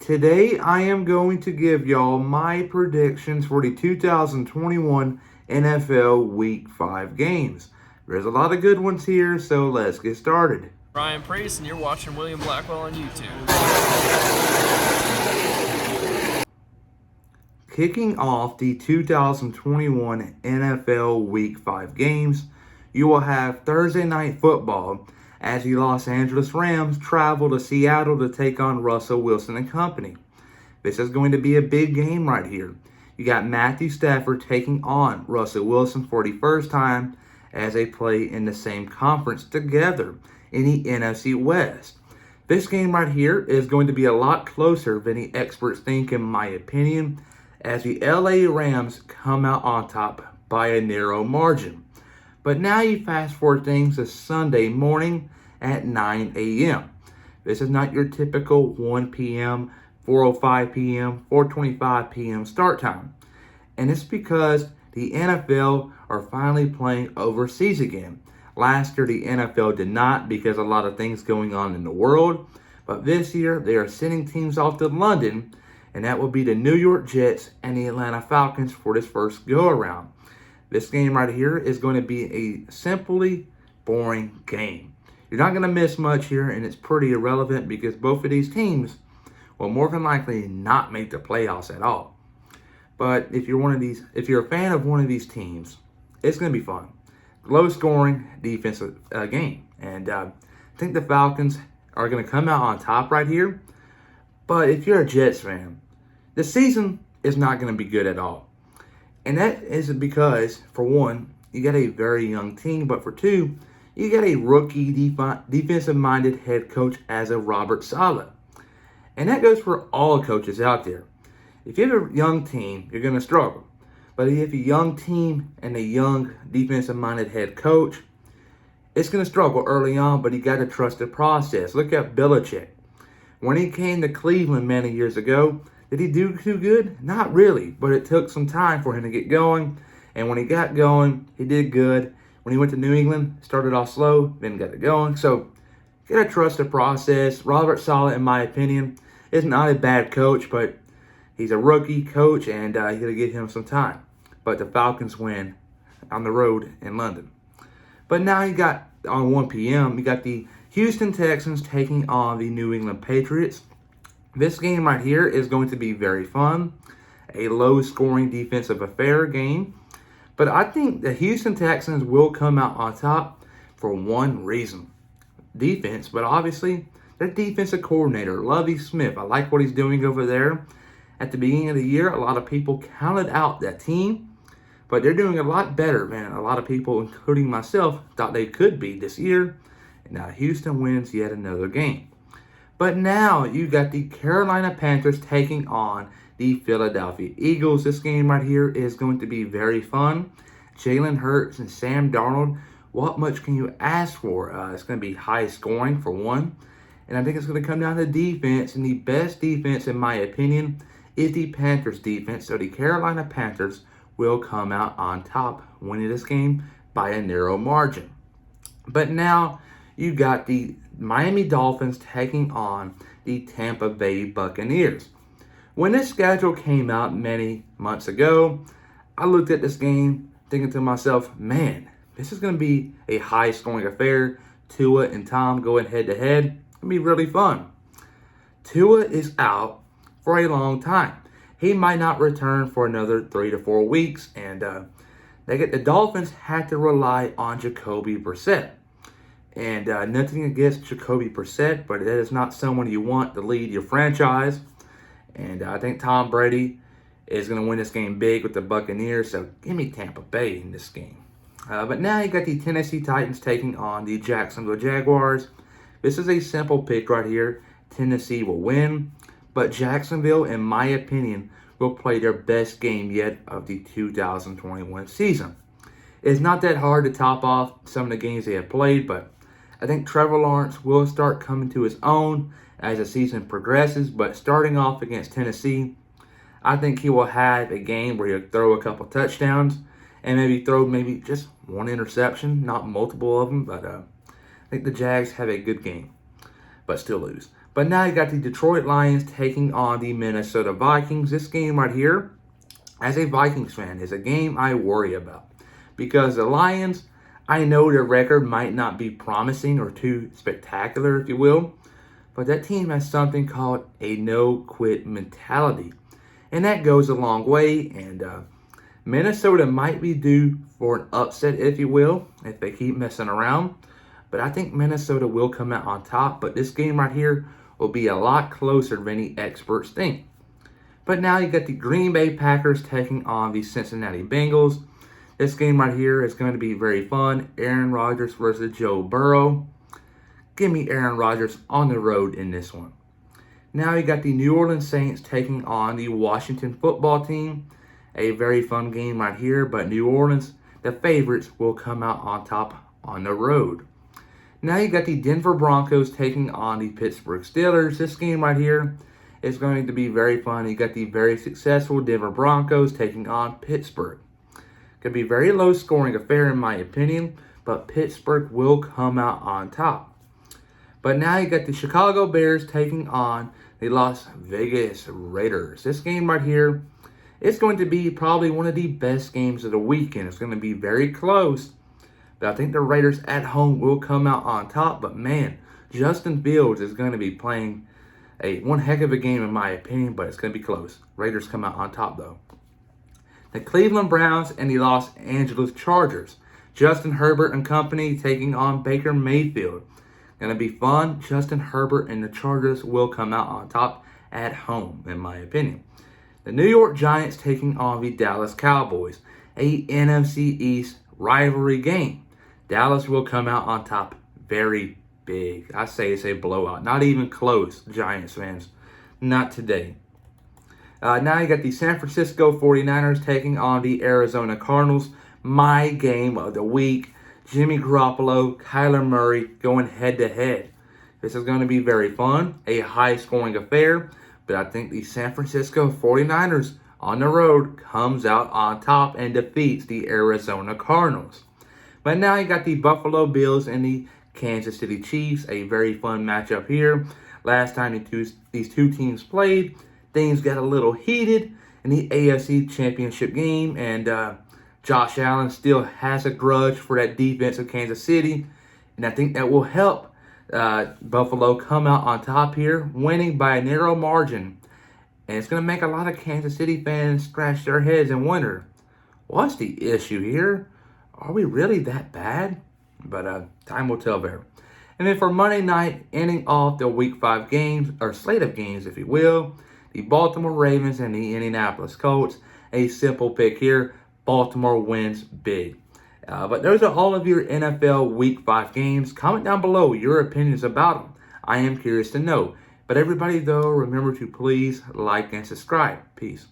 Today I am going to give y'all my predictions for the 2021 NFL Week 5 games. There's a lot of good ones here, so let's get started. Ryan Priest, and you're watching William Blackwell on YouTube. Kicking off the 2021 NFL Week 5 games, you will have Thursday Night Football as the Los Angeles Rams travel to Seattle to take on Russell Wilson and company. This is going to be a big game right here. You got Matthew Stafford taking on Russell Wilson for the first time as they play in the same conference together in the NFC West. This game right here is going to be a lot closer than the experts think, in my opinion, as the LA Rams come out on top by a narrow margin. But now you fast forward things to Sunday morning at 9 a.m. This is not your typical 1 p.m., 4:05 p.m., 4:25 p.m. start time. And it's because the NFL are finally playing overseas again. Last year, the NFL did not because a lot of things going on in the world. But this year, they are sending teams off to London, and that will be the New York Jets and the Atlanta Falcons for this first go-around. This game right here is going to be a simply boring game. You're not going to miss much here, and it's pretty irrelevant because both of these teams will more than likely not make the playoffs at all. But if you're a fan of one of these teams, it's going to be fun. Low-scoring defensive game, and I think the Falcons are going to come out on top right here. But if you're a Jets fan, the season is not going to be good at all. And that is because, for one, you got a very young team, but for two, you got a rookie defensive-minded head coach as of Robert Saleh. And that goes for all coaches out there. If you have a young team, you're going to struggle. But if you have a young team and a young defensive-minded head coach, it's going to struggle early on, but you got to trust the process. Look at Belichick. When he came to Cleveland many years ago, did he do too good? Not really, but it took some time for him to get going. And when he got going, he did good. When he went to New England, started off slow, then got it going. So, you got to trust the process. Robert Saleh, in my opinion, is not a bad coach, but he's a rookie coach, and you got to give him some time. But the Falcons win on the road in London. But now you got, on 1 p.m., you got the Houston Texans taking on the New England Patriots. This game right here is going to be very fun. A low-scoring defensive affair game. But I think the Houston Texans will come out on top for one reason. Defense, but obviously their defensive coordinator, Lovie Smith. I like what he's doing over there. At the beginning of the year, a lot of people counted out that team. But they're doing a lot better, man. A lot of people, including myself, thought they could be this year. And now Houston wins yet another game. But now you got the Carolina Panthers taking on the Philadelphia Eagles. This game right here is going to be very fun. Jalen Hurts and Sam Darnold, what much can you ask for? It's going to be high scoring for one. And I think it's going to come down to defense. And the best defense, in my opinion, is the Panthers defense. So the Carolina Panthers will come out on top, winning this game by a narrow margin. But now you got the Miami Dolphins taking on the Tampa Bay Buccaneers. When this schedule came out many months ago, I looked at this game thinking to myself, man, this is going to be a high-scoring affair. Tua and Tom going head-to-head. It's going to be really fun. Tua is out for a long time. He might not return for another 3 to 4 weeks, and the Dolphins had to rely on Jacoby Brissett. And nothing against Jacoby Brissett, but that is not someone you want to lead your franchise. And I think Tom Brady is going to win this game big with the Buccaneers, so give me Tampa Bay in this game. But now you got the Tennessee Titans taking on the Jacksonville Jaguars. This is a simple pick right here. Tennessee will win, but Jacksonville, in my opinion, will play their best game yet of the 2021 season. It's not that hard to top off some of the games they have played, but I think Trevor Lawrence will start coming to his own as the season progresses. But starting off against Tennessee, I think he will have a game where he'll throw a couple touchdowns and maybe throw just one interception, not multiple of them. But I think the Jags have a good game, but still lose. But now you got the Detroit Lions taking on the Minnesota Vikings. This game right here, as a Vikings fan, is a game I worry about. Because the Lions, I know their record might not be promising or too spectacular, if you will. But that team has something called a no-quit mentality. And that goes a long way. And Minnesota might be due for an upset, if you will, if they keep messing around. But I think Minnesota will come out on top. But this game right here will be a lot closer than many experts think. But now you got the Green Bay Packers taking on the Cincinnati Bengals. This game right here is going to be very fun. Aaron Rodgers versus Joe Burrow. Give me Aaron Rodgers on the road in this one. Now you got the New Orleans Saints taking on the Washington football team. A very fun game right here, but New Orleans, the favorites, will come out on top on the road. Now you got the Denver Broncos taking on the Pittsburgh Steelers. This game right here is going to be very fun. You got the very successful Denver Broncos taking on Pittsburgh. Could be a very low scoring affair in my opinion, but Pittsburgh will come out on top. But now you got the Chicago Bears taking on the Las Vegas Raiders. This game right here is going to be probably one of the best games of the weekend. It's going to be very close. But I think the Raiders at home will come out on top. But man, Justin Fields is going to be playing one heck of a game in my opinion, but it's going to be close. Raiders come out on top though. The Cleveland Browns and the Los Angeles Chargers. Justin Herbert and company taking on Baker Mayfield. Going to be fun. Justin Herbert and the Chargers will come out on top at home, in my opinion. The New York Giants taking on the Dallas Cowboys. A NFC East rivalry game. Dallas will come out on top very big. I say it's a blowout. Not even close, Giants fans. Not today. Now you got the San Francisco 49ers taking on the Arizona Cardinals. My game of the week. Jimmy Garoppolo, Kyler Murray going head-to-head. This is going to be very fun. A high-scoring affair. But I think the San Francisco 49ers on the road comes out on top and defeats the Arizona Cardinals. But now you got the Buffalo Bills and the Kansas City Chiefs. A very fun matchup here. Last time these two teams played, things got a little heated in the AFC Championship game. And Josh Allen still has a grudge for that defense of Kansas City. And I think that will help Buffalo come out on top here, winning by a narrow margin. And it's going to make a lot of Kansas City fans scratch their heads and wonder, what's the issue here? Are we really that bad? But time will tell there. And then for Monday night, ending off the Week 5 games, or slate of games, if you will, the Baltimore Ravens and the Indianapolis Colts. A simple pick here. Baltimore wins big. But those are all of your NFL Week 5 games. Comment down below your opinions about them. I am curious to know. But everybody, though, remember to please like and subscribe. Peace.